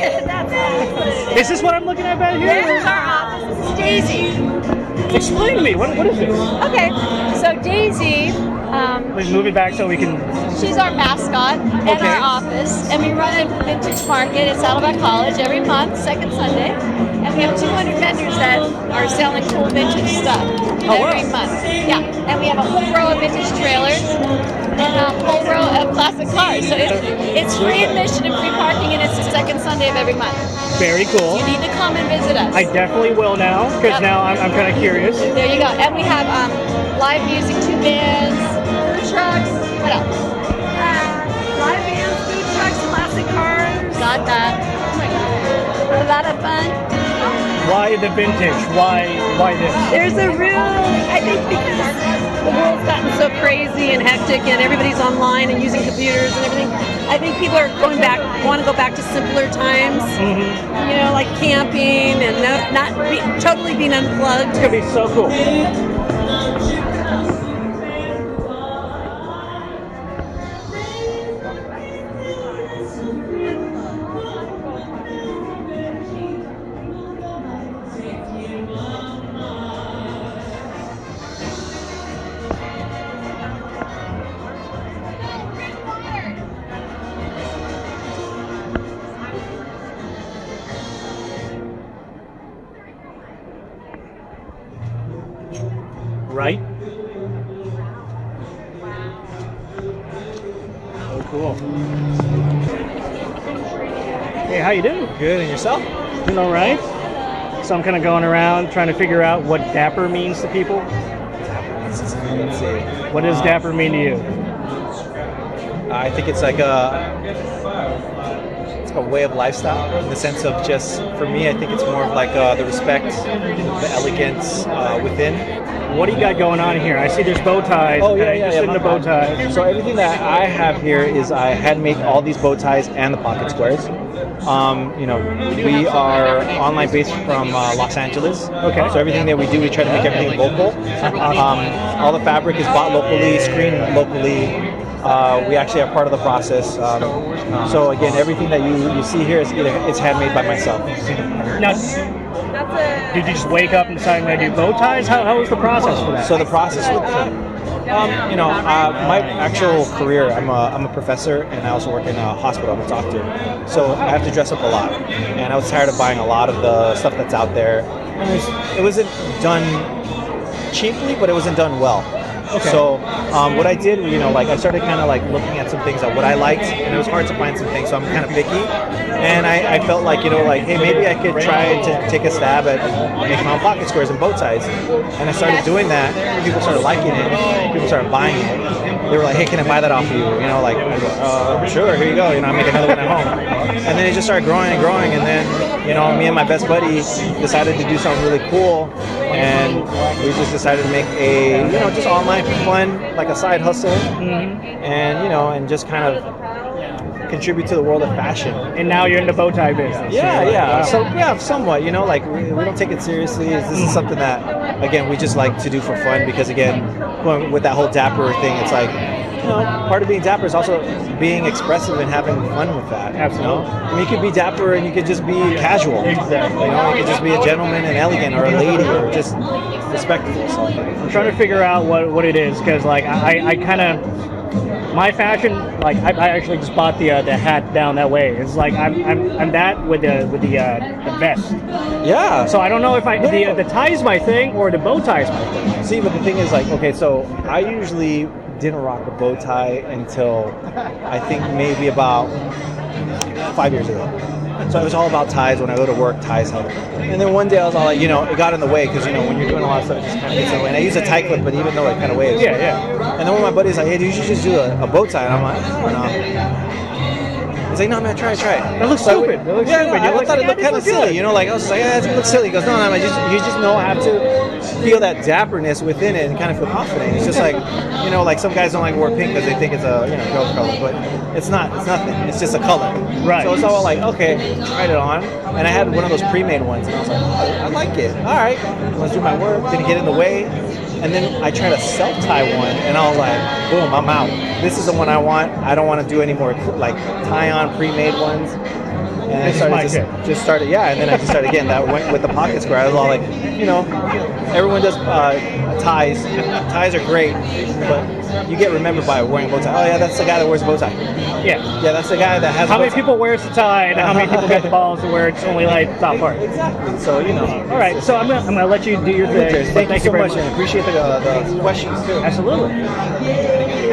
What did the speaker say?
Is this what I'm looking at back here? This is our office. This is Daisy. Explain to me, what is this? Okay, so Daisy, Let's move it back so we can... she's our mascot and Okay. our office, and we run a vintage market at Saddleback College every month, second Sunday, and we have 200 vendors that are selling cool vintage stuff every month. Yeah, and we have a whole row of vintage trailers and a whole row of classic cars. So it's free admission and free parking, and it's the second Sunday of every month. Very cool. You need to come and visit us. I definitely will now, because now I'm kind of curious. There you go. And we have live music, 2 bands, food trucks. What else? Live bands, food trucks, classic cars. Got that. Oh my God. A lot of fun. Why the vintage? Why this? There's a real, I think because the world's gotten so crazy and hectic and everybody's online and using computers and everything, I think people are want to go back to simpler times, you know, like camping and totally being unplugged. It's going to be so cool. Right? Oh, cool. Hey, how you doing? Good, and yourself? Doing all right. So I'm kind of going around trying to figure out what dapper means to people. Let's see. What does dapper mean to you? I think it's like a way of lifestyle in the sense of just, for me, I think it's more of like the respect, the elegance within. What do you got going on here? I see there's bow ties. Oh, yeah. In the bow ties. So everything that I have here is I handmade all these bow ties and the pocket squares. You know, we are online based from Los Angeles. Okay. So everything that we do, we try to make everything local. All the fabric is bought locally, screened locally. We actually are part of the process. So again, everything that you see here is it's handmade by myself. Now, did you just wake up and decide I'm going to do bow ties? How was the process for that? So the process with you know, my actual career, I'm a professor, and I also work in a hospital. I'm a doctor, so I have to dress up a lot, and I was tired of buying a lot of the stuff that's out there. And it wasn't done cheaply, but it wasn't done well. Okay. So what I did, you know, like I started kind of like looking at some things at what I liked, and it was hard to find some things, so I'm kind of picky. And I felt like, you know, like, hey, maybe I could try to take a stab at making my own pocket squares and bow ties. And I started doing that. People started liking it. People started buying it. They were like, hey, can I buy that off of you? You know, like, I go, sure, here you go. You know, I make another one at home. And then it just started growing and growing. And then, you know, me and my best buddy decided to do something really cool. And we just decided to make a, you know, just online for fun, like a side hustle. And, you know, and just kind of contribute to the world of fashion. And now you're in the bow tie business. Yeah. So yeah, somewhat, you know, like we don't take it seriously. This is something that, again, we just like to do for fun because, again, going with that whole dapper thing, it's like, you know, part of being dapper is also being expressive and having fun with that. Absolutely. You know? I mean, you could be dapper and you could just be casual. Exactly. You know, you could just be a gentleman and elegant, or a lady, or just respectful. So I'm trying to figure out what it is, because like I kind of, my fashion, like I actually just bought the hat down that way. It's like I'm that with the vest. Yeah. So I don't know if the tie is my thing or the bow tie is my thing. See, but the thing is, like, okay, so I usually didn't rock a bow tie until I think maybe about 5 years ago. So it was all about ties. When I go to work, ties help. And then one day I was all like, you know, it got in the way because, you know, when you're doing a lot of stuff, it just kind of gets in the way. And I use a tie clip, but even though it kind of waves. Yeah. And then one of my buddies like, hey, dude, you should just do a bow tie. And I'm like, I don't know. He's like, no, man, try it. That looks stupid. No, I thought it looked kind of silly. You know, like I was like, yeah, it looks silly. He goes, no, you just know how to feel that dapperness within it and kind of feel confident. It's just like, you know, like some guys don't like to wear pink because they think it's a, you know, girl color, but it's not. It's nothing. It's just a color. Right. So it's all like, okay, tried it on, and I had one of those pre-made ones, and I was like, oh, I like it. All right, let's do my work. Didn't get in the way. And then I tried to self-tie one, and I was like, boom, I'm out. This is the one I want. I don't want to do any more like tie-on pre-made ones. And I This is my started shit. just started, yeah, and then I just started again. That went with the pocket square. I was all like, you know, everyone does ties. Ties are great, but you get remembered by wearing a bow tie. Oh yeah, that's the guy that wears a bow tie. Yeah. Yeah, that's the guy that has. How a bow many tie. people wears the tie, and how many people get the balls to wear it's only like top part? Exactly. So you know. All right, so I'm gonna let you do your thing. Thank you so very much, and appreciate the questions too. Absolutely.